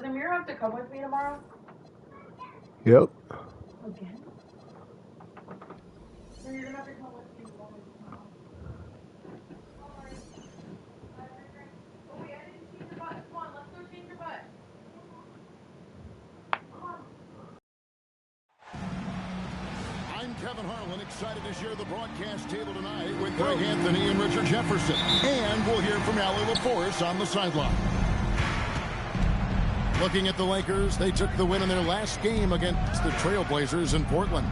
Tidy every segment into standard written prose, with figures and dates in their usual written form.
Amir have to come with me tomorrow? Yep. Again? So you're gonna have to come with me tomorrow. Oh wait, I didn't change your butt. Come on, let's go change your butt. I'm Kevin Harlan, excited to share the broadcast table tonight with Greg Anthony and Richard Jefferson. And we'll hear from Allie LaForce on the sideline. Looking at the Lakers, they took the win in their last game against the Trailblazers in Portland.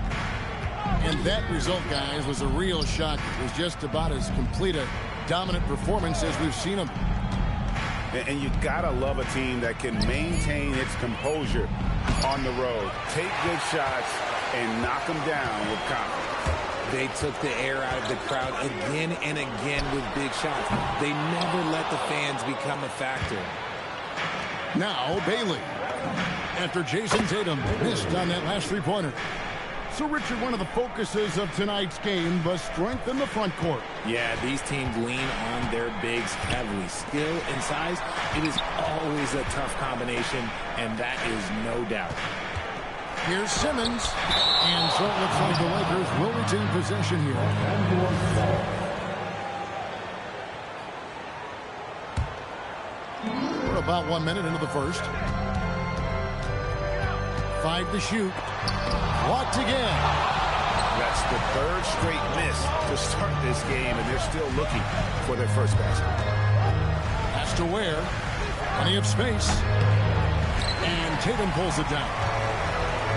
And that result, guys, was a real shock. It was just about as complete a dominant performance as we've seen them. And you gotta love a team that can maintain its composure on the road, take good shots, and knock them down with confidence. They took the air out of the crowd again and again with big shots. They never let the fans become a factor. Now Bailey, after Jason Tatum missed on that last three-pointer. So, Richard, one of the focuses of tonight's game was strength in the front court. Yeah, these teams lean on their bigs heavily. Skill and size, it is always a tough combination, and that is no doubt. Here's Simmons, and so it looks like the Lakers will retain possession here. We're about 1 minute into the first. 5 to shoot. Blocked again. That's the third straight miss to start this game, and they're still looking for their first basket. Has to Ware. Plenty of space. And Tatum pulls it down.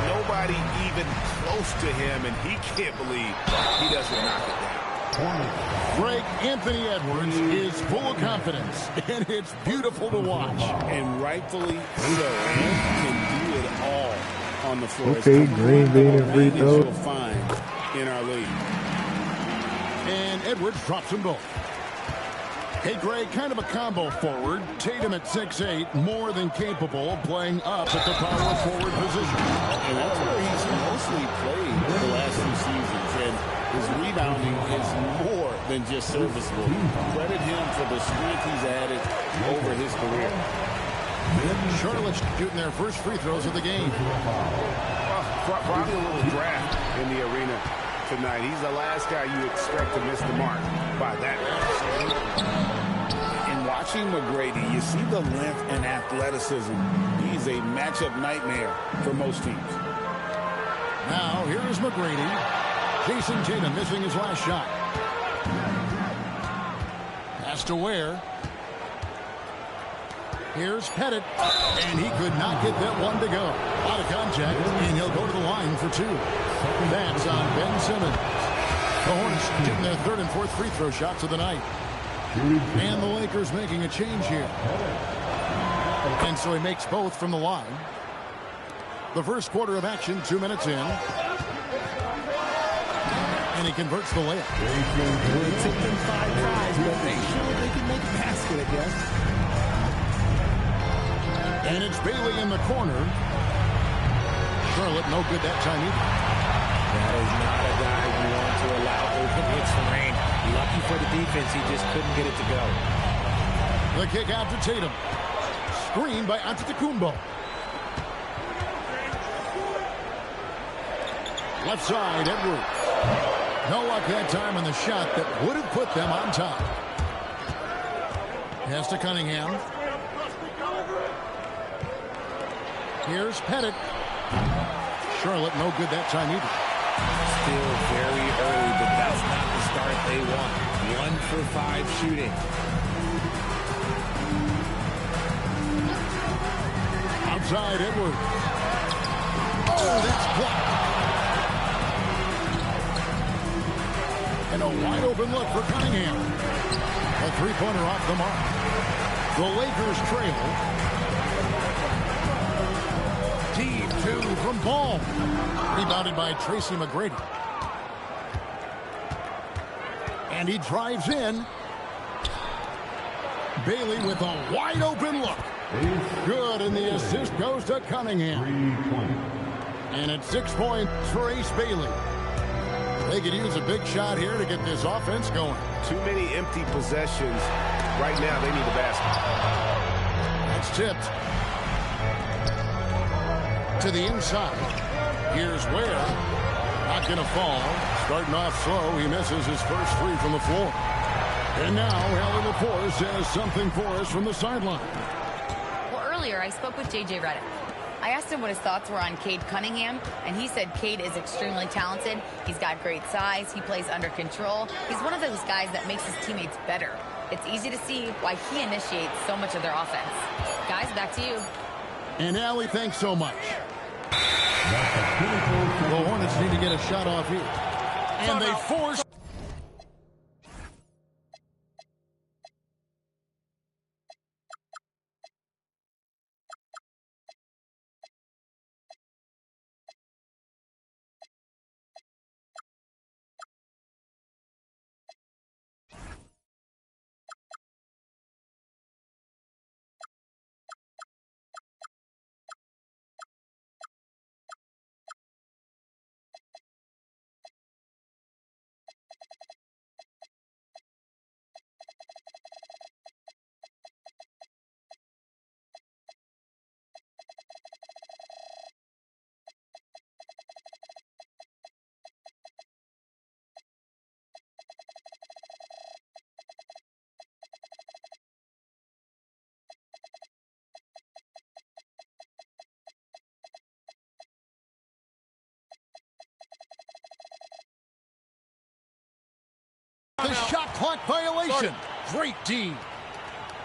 Nobody even close to him, and he can't believe he doesn't knock it down. Greg Anthony Edwards is full of confidence, and it's beautiful to watch. And rightfully so. He can do it all on the floor. Okay, green bean and free throw. You'll find in our league. And Edwards drops them both. Hey, Greg, kind of a combo forward. Tatum at 6'8", more than capable of playing up at the power forward position. And that's where he's mostly played the last few seasons. And his rebounding is more than just serviceable. Credit him for the strength he's added over his career. Charlotte's shooting their first free throws of the game. Probably a little draft in the arena tonight. He's the last guy you expect to miss the mark by that much. In watching McGrady, you see the length and athleticism. He's a matchup nightmare for most teams. Now, here is McGrady. Jason Tatum missing his last shot. Has to Ware. Here's Pettit, and he could not get that one to go. Out of contact, and he'll go to the line for two. That's on Ben Simmons. The Hornets getting their third and fourth free throw shots of the night. And the Lakers making a change here. And so he makes both from the line. The first quarter of action, 2 minutes in. And he converts the layup. It took them 5 tries, but they showed they can make a basket, I guess. And it's Bailey in the corner. Charlotte, no good that time either. That is not a guy you want to allow open hits from rain. Lucky for the defense, he just couldn't get it to go. The kick out to Tatum. Screen by Antetokounmpo. Left side, Edwards. No luck that time on the shot that would have put them on top. Pass to Cunningham. Here's Pettit. Charlotte, no good that time either. Still very early, but that's not the start they want. 1 for 5 shooting. Outside, Edwards. Oh, that's blocked. And a wide open look for Cunningham. A three-pointer off the mark. The Lakers trail. Deep two from Ball. Rebounded by Tracy McGrady. And he drives in. Bailey with a wide open look. Good, and the assist goes to Cunningham. And it's 6 points for Ace Bailey. They could use a big shot here to get this offense going. Too many empty possessions. Right now, they need a basket. That's tipped. To the inside. Here's Ware. Not going to fall. Starting off slow. He misses his first three from the floor. And now, Allie Lepore says something for us from the sideline. Well, earlier I spoke with J.J. Redick. I asked him what his thoughts were on Cade Cunningham, and he said Cade is extremely talented. He's got great size. He plays under control. He's one of those guys that makes his teammates better. It's easy to see why he initiates so much of their offense. Guys, back to you. And Allie, thanks so much. The Hornets need to get a shot off here. And they force... The shot clock violation. Great D.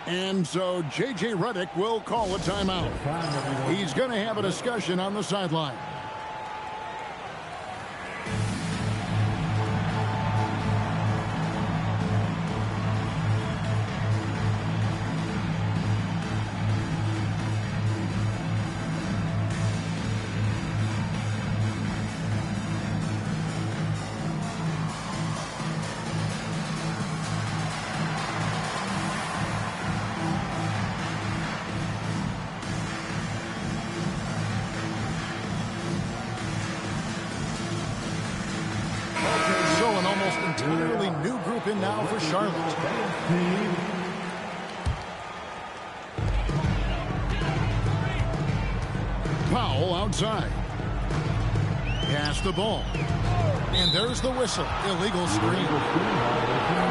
And so J.J. Redick will call a timeout. He's going to have a discussion on the sideline. Entirely new group in now for Charlotte. Powell outside. Pass the ball. And there's the whistle. Illegal screen.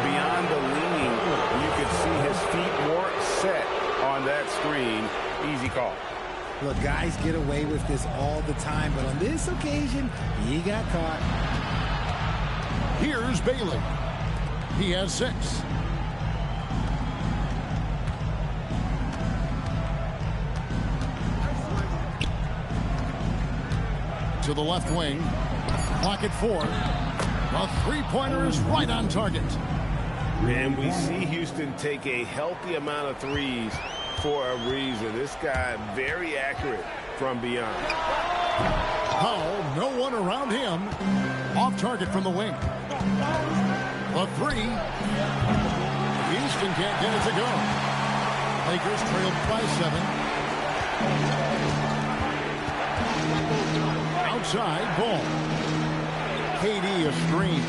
Beyond the leaning, you can see his feet more set on that screen. Easy call. Look, guys get away with this all the time, but on this occasion, he got caught. Here's Bailey. He has 6. To the left wing. Clock at 4. A three-pointer is right on target. And we see Houston take a healthy amount of threes for a reason. This guy very accurate from beyond. Powell, no one around him. Off target from the wing. A 3. Houston can't get it to go. Lakers trailed by 7. Outside ball. Cade a screen.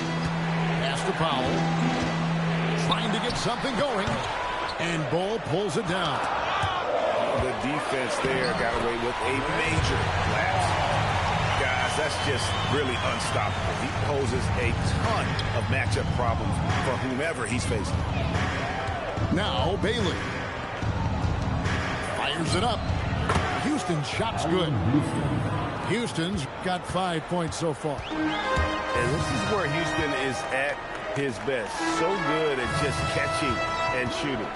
Pass to Powell. Trying to get something going. And Ball pulls it down. The defense there got away with a major lapse. Guys, that's just really unstoppable. He poses a ton of matchup problems for whomever he's facing. Now Bailey. Fires it up. Houston's shot's good. Houston's got 5 points so far. And this is where Houston is at his best. So good at just catching and shooting.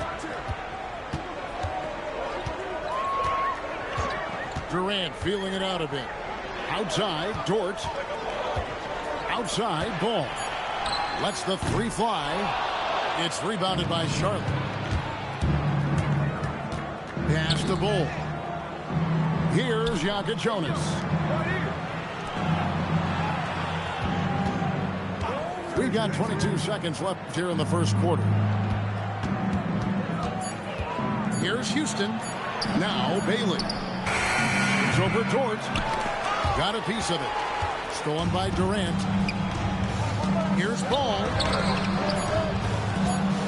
Durant feeling it out a bit. Outside, Dort. Outside, Ball. Lets the 3 fly. It's rebounded by Charlotte. Pass to Bull. Here's Jonas. We've got 22 seconds left here in the first quarter. Here's Houston. Now Bailey. It's over Dort. Got a piece of it. Stolen by Durant. Here's Ball.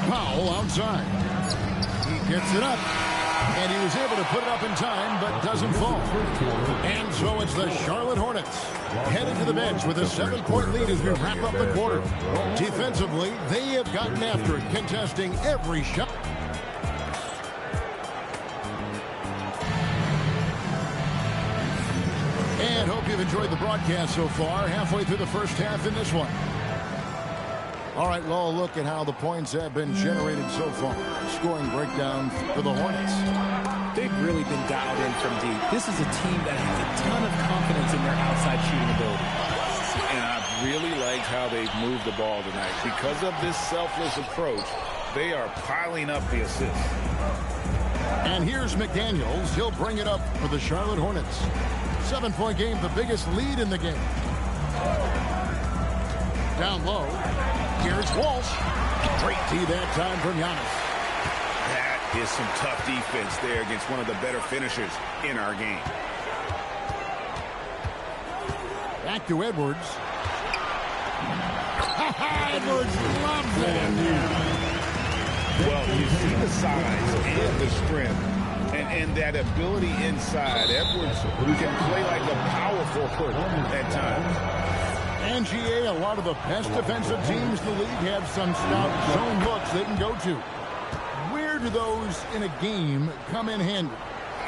Powell outside. He gets it up. And he was able to put it up in time, but doesn't fall. And so it's the Charlotte Hornets headed to the bench with a 7-point lead as we wrap up the quarter. Defensively, they have gotten after it, contesting every shot. And hope you've enjoyed the broadcast so far. Halfway through the first half in this one. All right, well, a look at how the points have been generated so far. Scoring breakdown for the Hornets. They've really been dialed in from deep. This is a team that has a ton of confidence in their outside shooting ability. And I've really liked how they've moved the ball tonight. Because of this selfless approach, they are piling up the assists. And here's McDaniels. He'll bring it up for the Charlotte Hornets. 7-point game, the biggest lead in the game. Down low. Here's Walsh. Great D that time from Giannis. That is some tough defense there against one of the better finishers in our game. Back to Edwards. Edwards loves it. Well, you see the size and the strength and that ability inside. Edwards can play like a power forward at times. And GA, a lot of the best defensive teams in the league have some stout zone looks they can go to. Where do those in a game come in handy?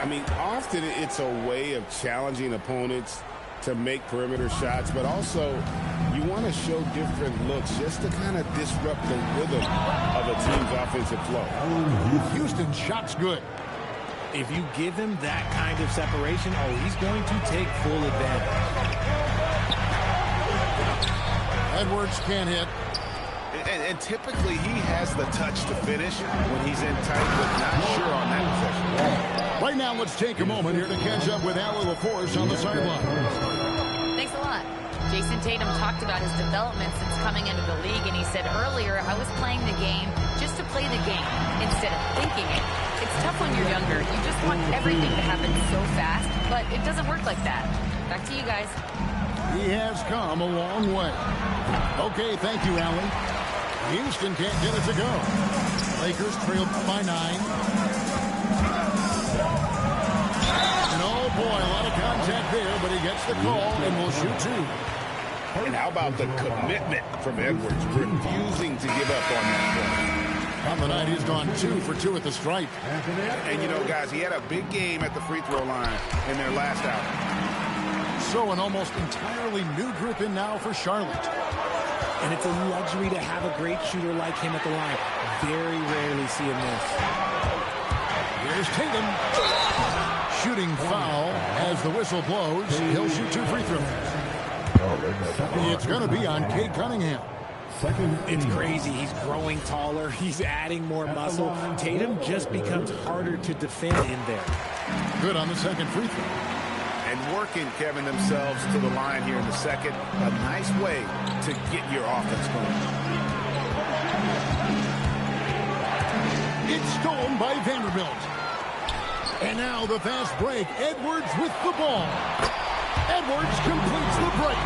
I mean, often it's a way of challenging opponents to make perimeter shots, but also you want to show different looks just to kind of disrupt the rhythm of a team's offensive flow. Houston's shot's good. If you give him that kind of separation, he's going to take full advantage. Edwards can't hit. And typically he has the touch to finish when he's in tight, but not sure on that possession. Right now, let's take a moment here to catch up with Allie LaForce on the sideline. Thanks a lot. Jason Tatum talked about his development since coming into the league, and he said earlier, I was playing the game just to play the game instead of thinking it. It's tough when you're younger. You just want everything to happen so fast, but it doesn't work like that. Back to you guys. He has come a long way. Okay, thank you, Allie. Houston can't get it to go. Lakers trail by 9. And oh boy, a lot of contact there, but he gets the call and will shoot 2. And how about the commitment from Edwards, refusing to give up on that play. On the night, he's gone 2 for 2 at the stripe. And you know, guys, he had a big game at the free throw line in their last outing. So an almost entirely new group in now for Charlotte. And it's a luxury to have a great shooter like him at the line. Very rarely see him miss. Here's Tatum. Shooting foul as the whistle blows. He'll shoot 2 free throws. It's going to be on Cade Cunningham. It's crazy. He's growing taller. He's adding more muscle. Tatum just becomes harder to defend in there. Good on the second free throw. And working, Kevin, themselves to the line here in the second. A nice way to get your offense going. It's stolen by Vanderbilt. And now the fast break. Edwards with the ball. Edwards completes the break.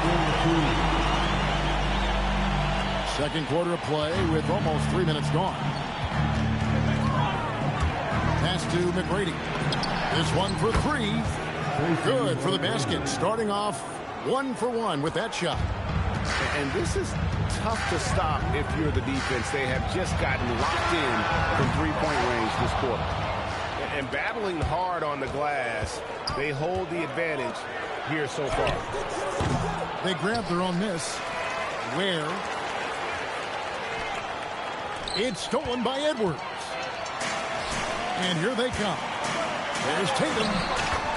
Second quarter of play with almost 3 minutes gone. Pass to McGrady. This one for 3. Good for the basket. Starting off 1 for 1 with that shot. And this is tough to stop if you're the defense. They have just gotten locked in from three-point range this quarter. And battling hard on the glass, they hold the advantage here so far. They grab their own miss. Where? It's stolen by Edwards. And here they come. There's Tatum.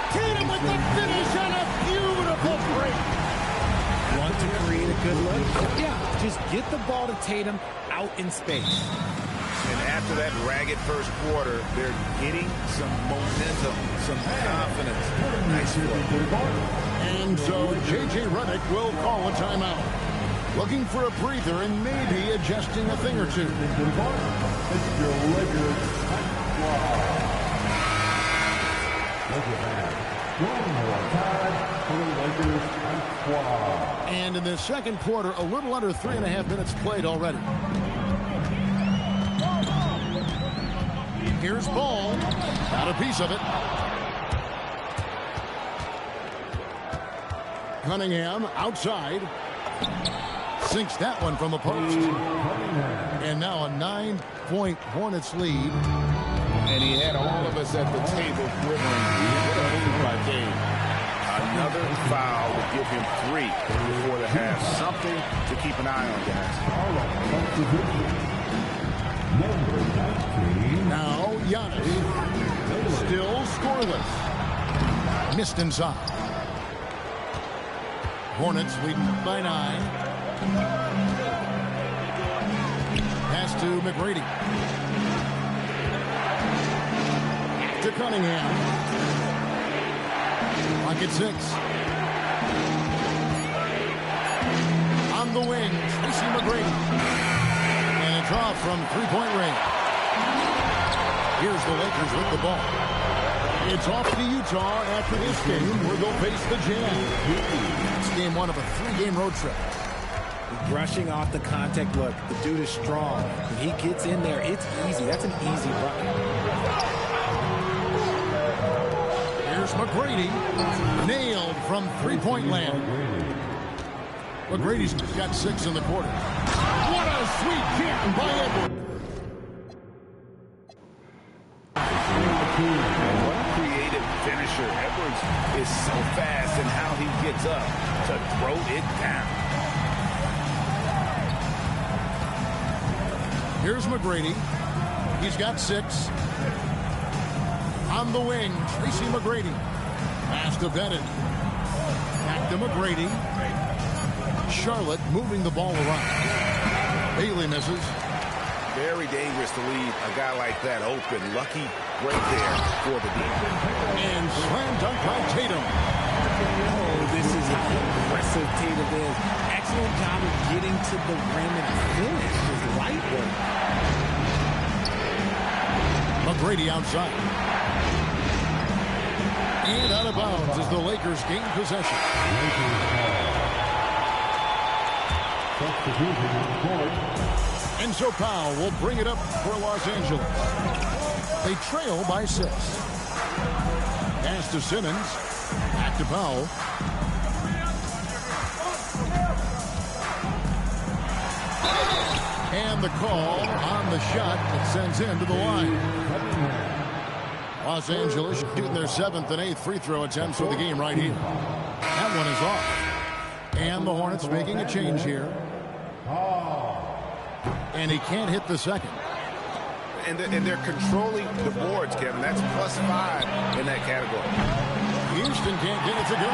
Tatum with the finish on a beautiful break. Want to create a good look? Yeah, just get the ball to Tatum out in space. And after that ragged first quarter, they're getting some momentum, some confidence. Nice play. And so J.J. Redick will call a timeout. Looking for a breather and maybe adjusting a thing or two. And in the second quarter, a little under 3.5 minutes played already. Here's Ball. Got a piece of it. Cunningham outside. Sinks that one from the post. And now a 9-point Hornets lead. And he had all of us at the table quivering. What a move by Cade. Another foul would give him 3 before the half. Something to keep an eye on, guys. Now Giannis. Still scoreless. Missed inside. Hornets leading by 9. Pass to McGrady. To Cunningham. Clock at 6. On the wing, Tracy McGrady. And a draw from three-point range. Here's the Lakers with the ball. It's off to Utah after this game where they'll face the Jazz. It's game 1 of a 3-game road trip. Brushing off the contact. Look, the dude is strong. When he gets in there, it's easy. That's an easy bucket. Here's McGrady. Nailed from three-point land. McGrady's got 6 in the quarter. What a sweet kick by Edwards. What a creative finisher. Edwards is so fast in how he gets up to throw it down. Here's McGrady. He's got 6. On the wing, Tracy McGrady. Pass to Bennett. Back to McGrady. Charlotte moving the ball around. Bailey misses. Very dangerous to leave a guy like that open. Lucky right there for the defense. And slam dunk by Tatum. Oh, this is how aggressive Tatum is. Excellent job of getting to the rim and finish. His light work. McGrady outside. And out of bounds as the Lakers gain possession. And so Powell will bring it up for Los Angeles. They trail by 6. Pass to Simmons. Back to Powell. And the call on the shot that sends him to the line. Los Angeles shooting their 7th and 8th free throw attempts for the game right here. That one is off. And the Hornets making a change here. And he can't hit the second. And they're controlling the boards, Kevin. That's +5 in that category. Houston can't get it to go.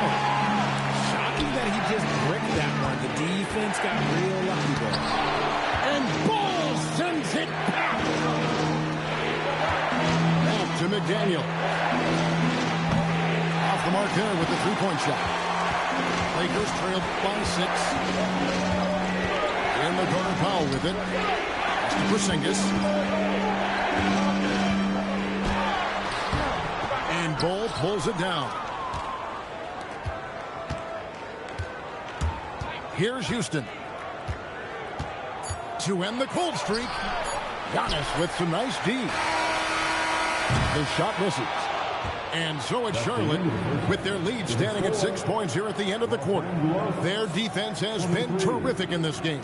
Shocking that he just bricked that one. The defense got real lucky there. And Ball sends it back. Back to McDaniel. Off the mark there with the three-point shot. Lakers trail by 6. In the corner, Powell with it. To Porzingis. And Ball pulls it down. Here's Houston. To end the cold streak. Giannis with some nice D. The shot misses. And so it's Charlotte with their lead standing at 6 points here at the end of the quarter. Their defense has been terrific in this game.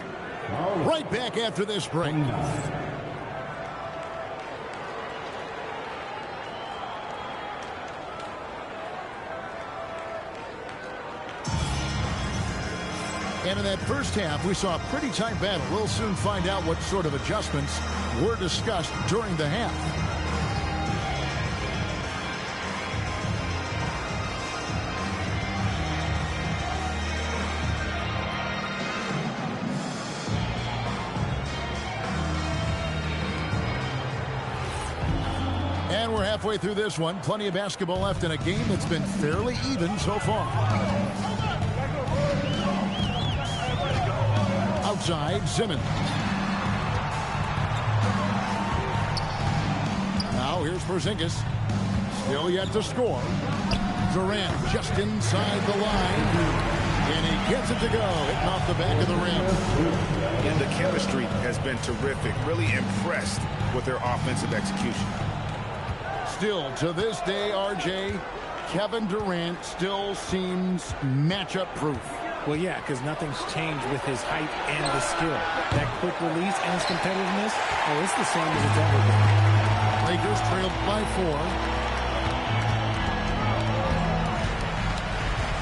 Right back after this break. And in that first half, we saw a pretty tight battle. We'll soon find out what sort of adjustments were discussed during the half. And we're halfway through this one. Plenty of basketball left in a game that's been fairly even so far. Outside, Simmons. Now here's Porzingis. Still yet to score. Durant just inside the line. And he gets it to go. Hitting off the back of the rim. And the chemistry has been terrific. Really impressed with their offensive execution. Still, to this day, RJ, Kevin Durant still seems matchup proof. Well, yeah, because nothing's changed with his height and the skill. That quick release and his competitiveness, oh, it's the same as it's ever been. Lakers trailed by 4.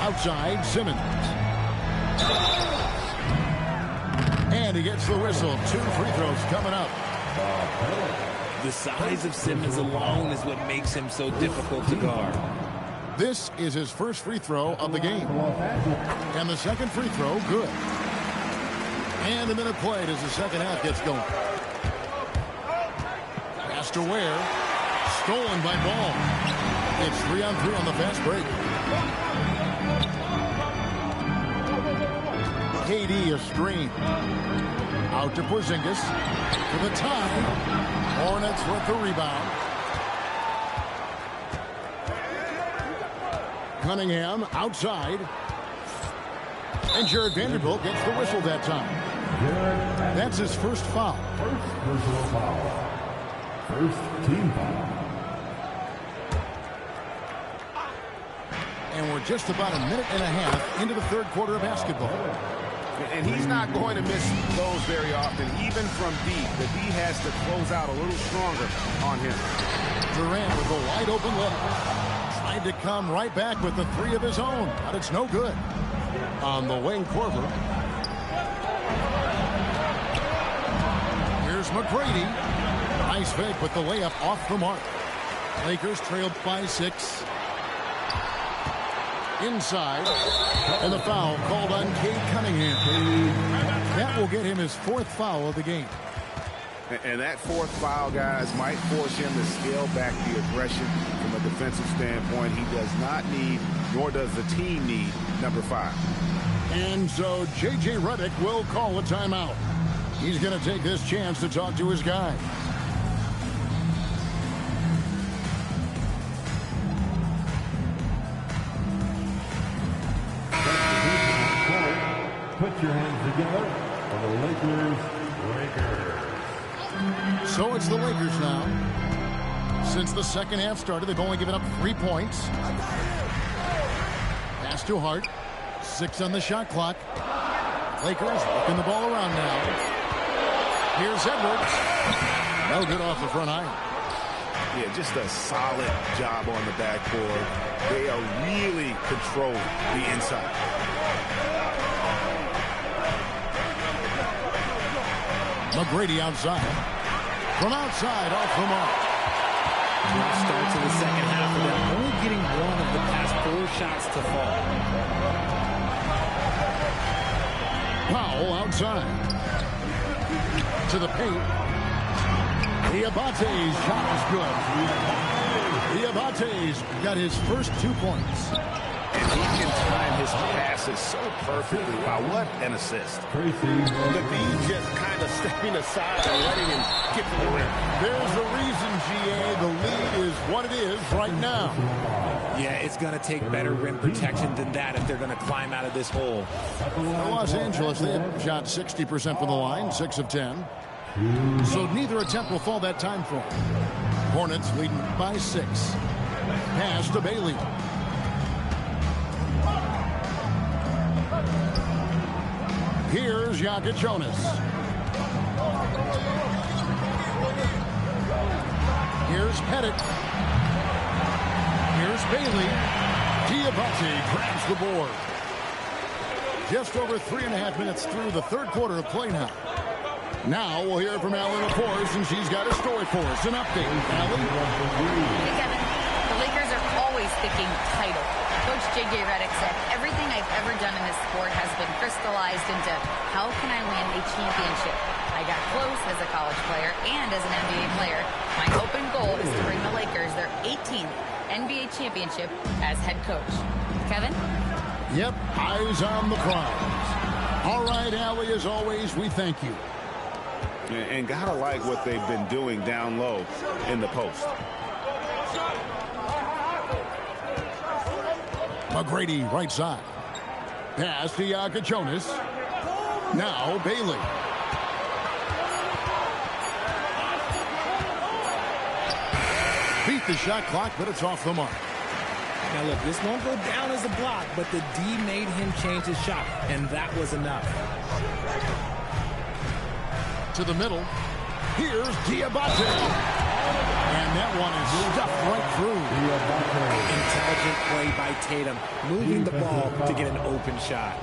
Outside, Simmons. And he gets the whistle. 2 free throws coming up. The size of Simmons alone is what makes him so difficult to guard. This is his first free throw of the game. And the second free throw, good. And a minute played as the second half gets going. Pass to Ware. Stolen by Ball. It's 3-on-3 on the fast break. Cade is screen. Out to Porzingis. For the tie. Hornets with the rebound. Cunningham outside. And Jared Vanderbilt gets the whistle that time. That's his first foul. First personal foul. First team foul. And we're just about a minute and a half into the third quarter of basketball. And he's not going to miss those very often, even from deep. The D has to close out a little stronger on him. Durant with a wide open look. Tried to come right back with the 3 of his own, but it's no good. On the wing, Korver. Here's McGrady. Nice fake with the layup off the mark. Lakers trailed by 6. Inside. And the foul called on Cade Cunningham. That will get him his 4th foul of the game. And that 4th foul, guys, might force him to scale back the aggression from a defensive standpoint. He does not need, nor does the team need, number 5. And so J.J. Redick will call a timeout. He's going to take this chance to talk to his guy. Put your hands together for the Lakers. So it's the Lakers now. Since the second half started, they've only given up 3 points. Pass to Hart. 6 on the shot clock. Lakers working the ball around now. Here's Edwards. No good off the front iron. Yeah, just a solid job on the backboard. They are really controlling the inside. McGrady outside. From outside, off the mark. Rough start to the second half of them, only getting 1 of the past 4 shots to fall. Powell outside. To the paint. Diabate's shot is good. Diabate's got his first 2 points. And he can time his passes so perfectly. Wow, what an assist. The D just kind of stepping aside and letting him get to the rim. There's the reason, GA. The lead is what it is right now. Yeah, it's going to take better rim protection than that if they're going to climb out of this hole. Los Angeles, they have shot 60% from the line, 6 of 10. So neither attempt will fall that time for them. Hornets leading by 6. Pass to Bailey. Here's Jonas. Here's Pettit. Here's Bailey. Diabate grabs the board. Just over 3.5 minutes through the third quarter of play now. Now we'll hear from Allie, of course, and she's got a story for us. An update. Allie? Hey, Kevin. The Lakers are always thinking title. Coach J.J. Redick said, everything I've ever done in this sport has been crystallized into how can I win a championship? I got close as a college player and as an NBA player. My hope and goal is to bring the Lakers their 18th NBA championship as head coach. Kevin? Yep, eyes on the prize. All right, Allie, as always, we thank you. And gotta like what they've been doing down low in the post. McGrady, right side. Pass to Jonas. Now Bailey. Beat the shot clock, but it's off the mark. Now look, this won't go down as a block, but the D made him change his shot, and that was enough. To the middle. Here's Diabate. And that one is stuffed right through. Intelligent play by Tatum, moving the ball to get an open shot.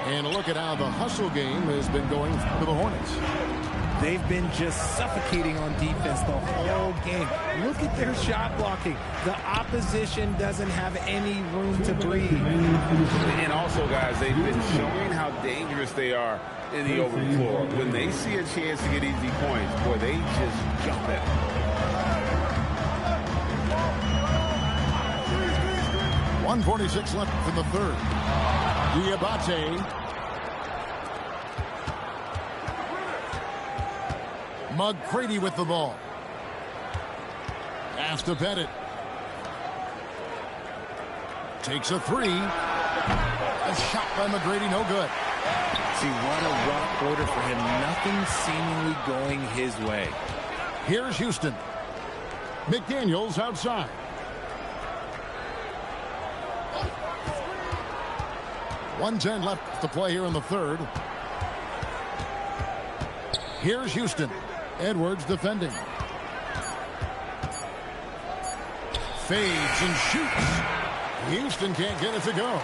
And a look at how the hustle game has been going for the Hornets. They've been just suffocating on defense the whole game. Look at their shot blocking. The opposition doesn't have any room to breathe. And also, guys, they've been showing how dangerous they are in the open floor. When they see a chance to get easy points, boy, they just jump at them. 1:46 left in the third. Diabate. McGrady with the ball. Has to Pettit. Takes a three. A shot by McGrady, no good. See, what a rough quarter for him. Nothing seemingly going his way. Here's Houston. McDaniels outside. .110 left to play here in the third. Here's Houston. Edwards defending. Fades and shoots. Houston can't get it to go.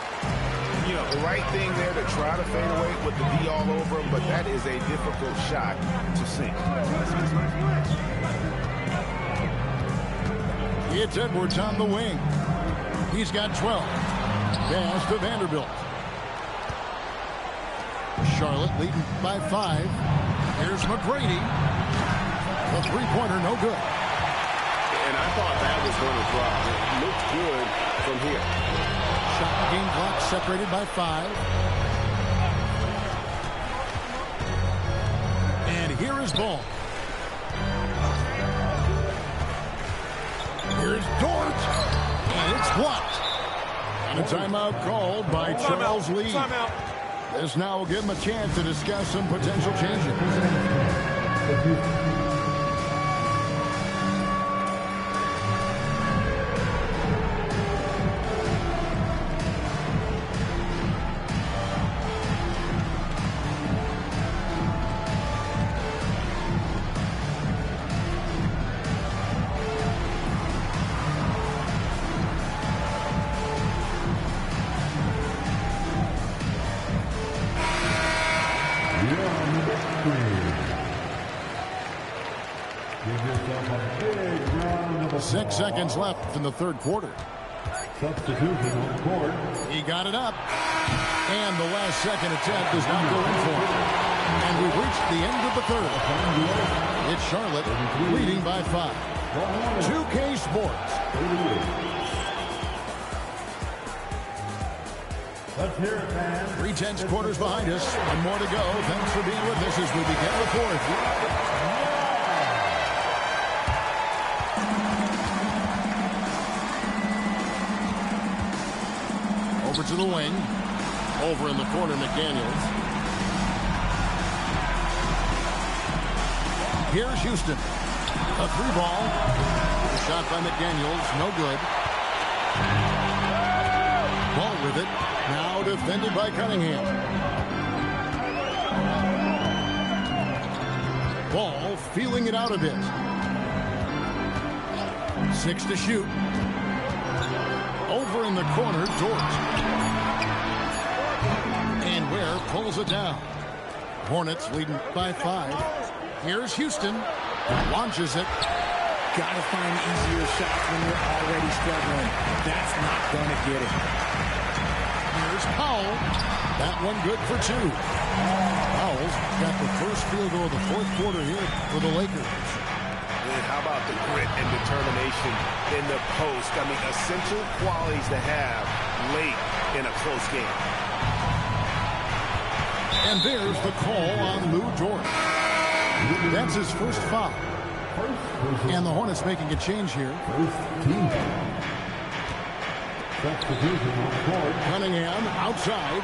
You know, the right thing there to try to fade away with the D all over him, but that is a difficult shot to sink. It's Edwards on the wing. He's got 12. Pass to Vanderbilt. Charlotte leading by 5. Here's McGrady. The three-pointer, no good. And I thought that was going to drop. It looked good from here. Shot game clock separated by 5. And here is Ball. Here's Dort. And it's blocked. And a timeout called by Charles Lee. This now will give him a chance to discuss some potential changes. Six seconds left in the third quarter. Substitution on the court. He got it up. And the last second attempt does not go in for him. And we've reached the end of the third. It's Charlotte leading by 5. 2K Sports. Let's hear it, man. 3/10 quarters behind us. One more to go. Thanks for being with us as we begin the fourth. Over to the wing. Over in the corner, McDaniels. Here's Houston. A three ball. A shot by McDaniels. No good. Ball with it. Now defended by Cunningham. Ball feeling it out a bit. 6 to shoot. Over in the corner, Dort. And Ware pulls it down. Hornets leading by 5. Here's Houston. Launches it. Gotta find easier shots when you're already struggling. That's not gonna get it. Here's Powell. That one good for 2. Powell's got the first field goal of the fourth quarter here for the Lakers. And how about the grit and determination in the post? I mean, essential qualities to have late in a close game. And there's the call on Lou Dort. That's his first foul. And the Hornets making a change here. First team. Substitution on the court. Cunningham outside.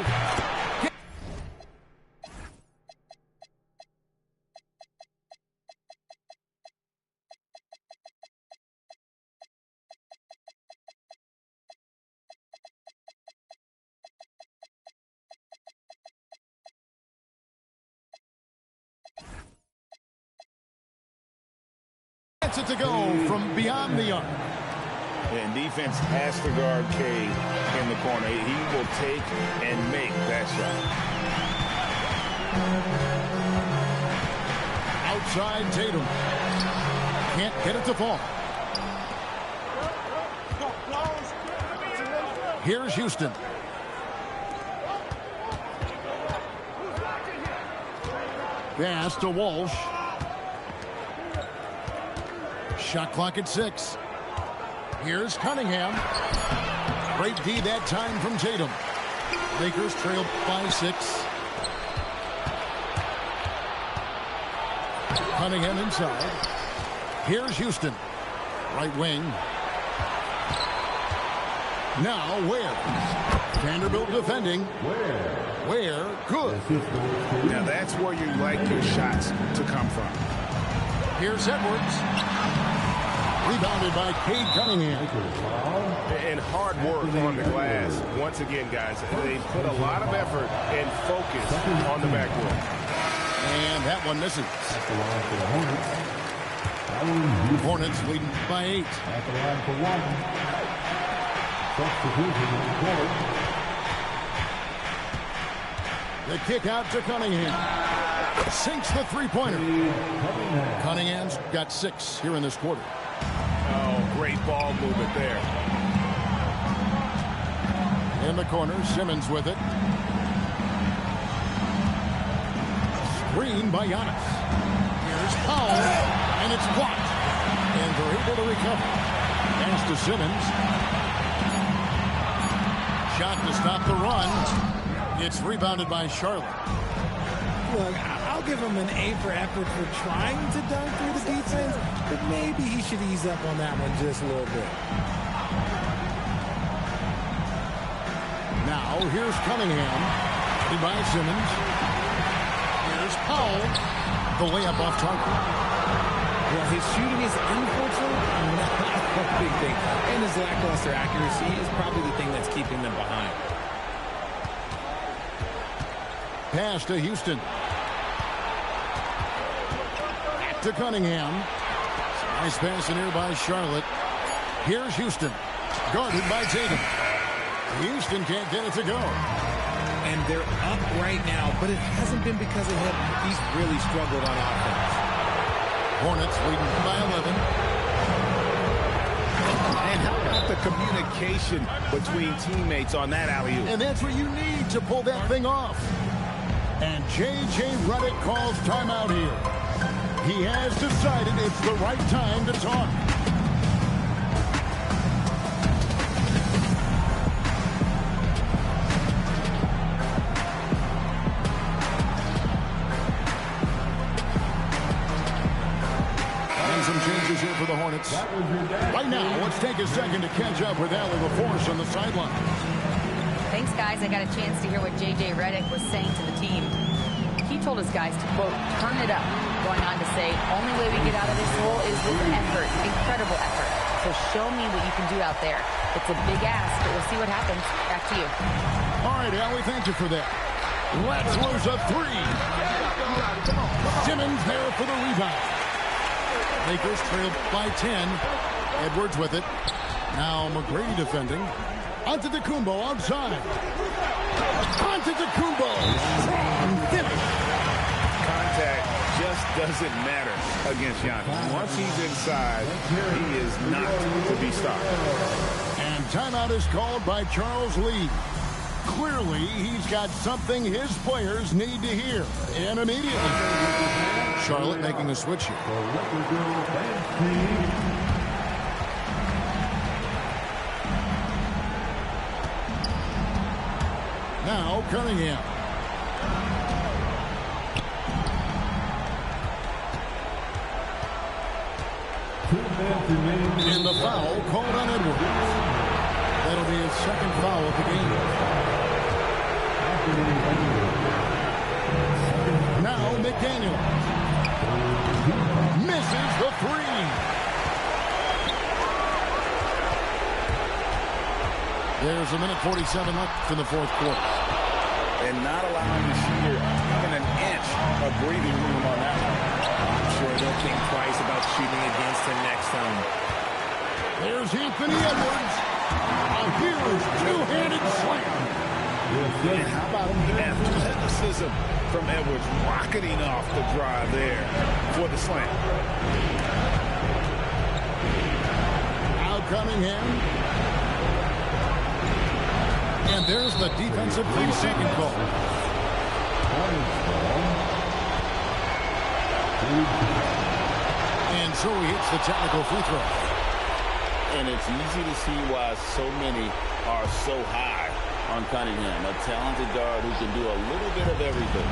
Gets it to go from beyond the arc. And defense has to guard Cade in the corner. He will take and make that shot. Outside Tatum. Can't get it to fall. Here's Houston. Pass to Walsh. Shot clock at 6. Here's Cunningham. Great D that time from Tatum. Lakers trail by 6. Cunningham inside. Here's Houston. Right wing. Now Ware. Vanderbilt defending. Ware, good. Now that's where you like your shots to come from. Here's Edwards. Rebounded by Cade Cunningham. And hard work on the glass. Once again, guys, they put a lot of effort and focus on the backboard. And that one misses. Hornets leading by 8. At the line for 1. Substitution on the court. The kick out to Cunningham. Sinks the three-pointer. Cunningham's got 6 here in this quarter. Oh, great ball movement there. In the corner, Simmons with it. Screen by Giannis. Here's Powell, and it's blocked. And they're able to recover. Pass to Simmons. Shot to stop the run. It's rebounded by Charlotte. Look, I'll give him an A for effort for trying to dunk through the defense, but maybe he should ease up on that one just a little bit. Now, here's Cunningham. By Simmons. Here's Powell. The layup off target. Well, his shooting is unfortunately not a big thing, and his lackluster accuracy is probably the thing that's keeping them behind. Pass to Houston. Back to Cunningham. Nice pass in here by Charlotte. Here's Houston. Guarded by Tatum. Houston can't get it to go. And they're up right now, but it hasn't been because of him. He's really struggled on offense. Hornets leading by 11. And how about the communication between teammates on that alley-oop? And that's what you need to pull that thing off. And J.J. Redick calls timeout here. He has decided it's the right time to talk. And some changes here for the Hornets. Right now, let's take a second to catch up with Allie LaForce on the sideline. Thanks, guys. I got a chance to hear what J.J. Redick was saying to the team. He told his guys to, quote, turn it up, going on to say, only way we get out of this hole is with effort, incredible effort. So show me what you can do out there. It's a big ask, but we'll see what happens. Back to you. All right, Allie, thank you for that. Let's lose a 3. Simmons there for the rebound. Lakers trail by 10. Edwards with it. Now McGrady defending. Antetokounmpo outside. Antetokounmpo. Strong finish. Contact just doesn't matter against Giannis. Once he's inside, he is not to be stopped. And timeout is called by Charles Lee. Clearly, he's got something his players need to hear. And immediately. Charlotte making a switch here. Now Cunningham. And the foul called on Edwards. That'll be his second foul of the game. Now McDaniel. Misses the 3. There's a minute 47 left in the fourth quarter. And not allowing the shooter even an inch of breathing room on that shooting against him next time. There's Anthony Edwards. A huge two-handed slam. And how about the athleticism from Edwards rocketing off the drive there for the slam. Now Cunningham. And there's the defensive 3-second call. And so he hits the technical free throw. And it's easy to see why so many are so high on Cunningham, a talented guard who can do a little bit of everything.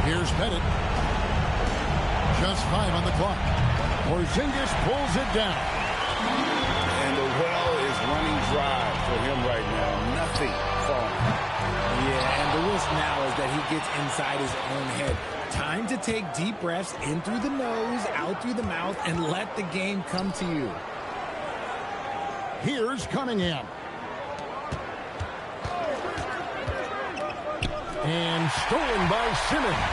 Here's Bennett. Just 5 on the clock. Porzingis pulls it down. And the well is running dry for him right now. Nothing falling. Yeah, and the risk now is that he gets inside his own head. Time to take deep breaths in through the nose, out through the mouth, and let the game come to you. Here's Cunningham. And stolen by Simmons.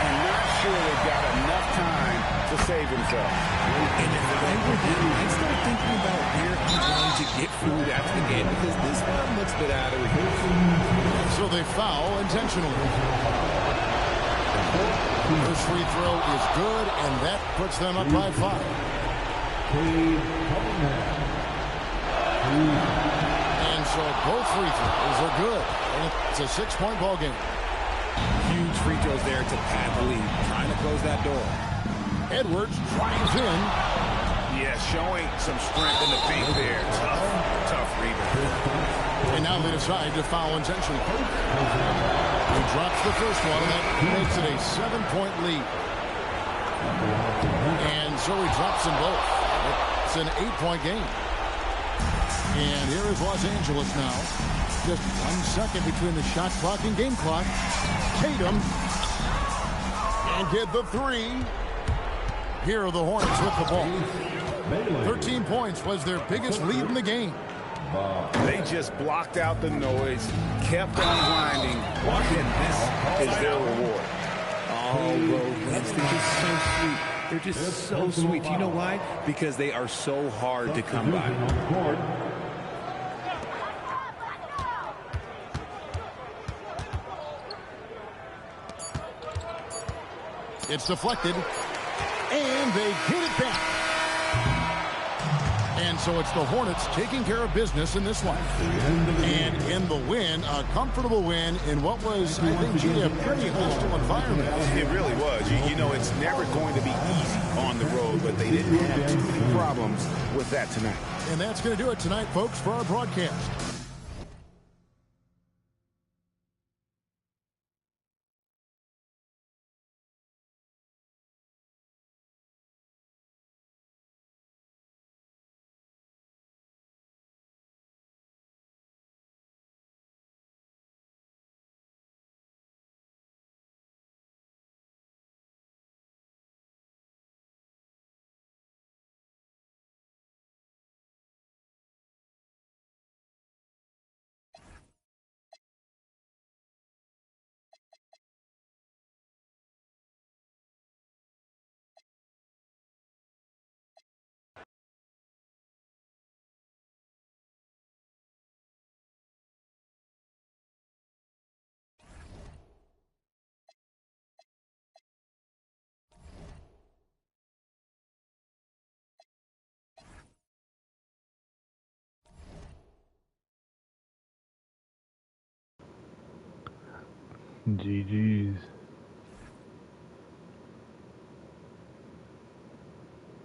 And not sure they've got enough time to save himself. And if I were him, I'd start thinking about where I'm going to get food after the game because this one looks a bit out of reach. So they foul intentionally. First free throw is good, and that puts them up by 5. And so both free throws are good. And it's a 6-point ball game. Huge free throws there to pad the lead, trying to close that door. Edwards drives in. Yeah, showing some strength in the paint there. Tough rebound. And now they decide to foul intentionally. He drops the first one, and that makes it a 7-point lead. And so he drops them both. It's an 8-point game. And here is Los Angeles now. Just 1 second between the shot clock and game clock. Tatum. And get the 3. Here are the Hornets with the ball. 13 points was their biggest lead in the game. They just blocked out the noise, kept on grinding, and this is their reward. Oh, bro, they're just so sweet. They're just so sweet. You know why? Because they are so hard to come by. It's deflected, and they get it back. And so it's the Hornets taking care of business in this one. And in the win, a comfortable win in what was, I think, G, a pretty hostile environment. It really was. You know, it's never going to be easy on the road, but they didn't have too many problems with that tonight. And that's going to do it tonight, folks, for our broadcast. GG's.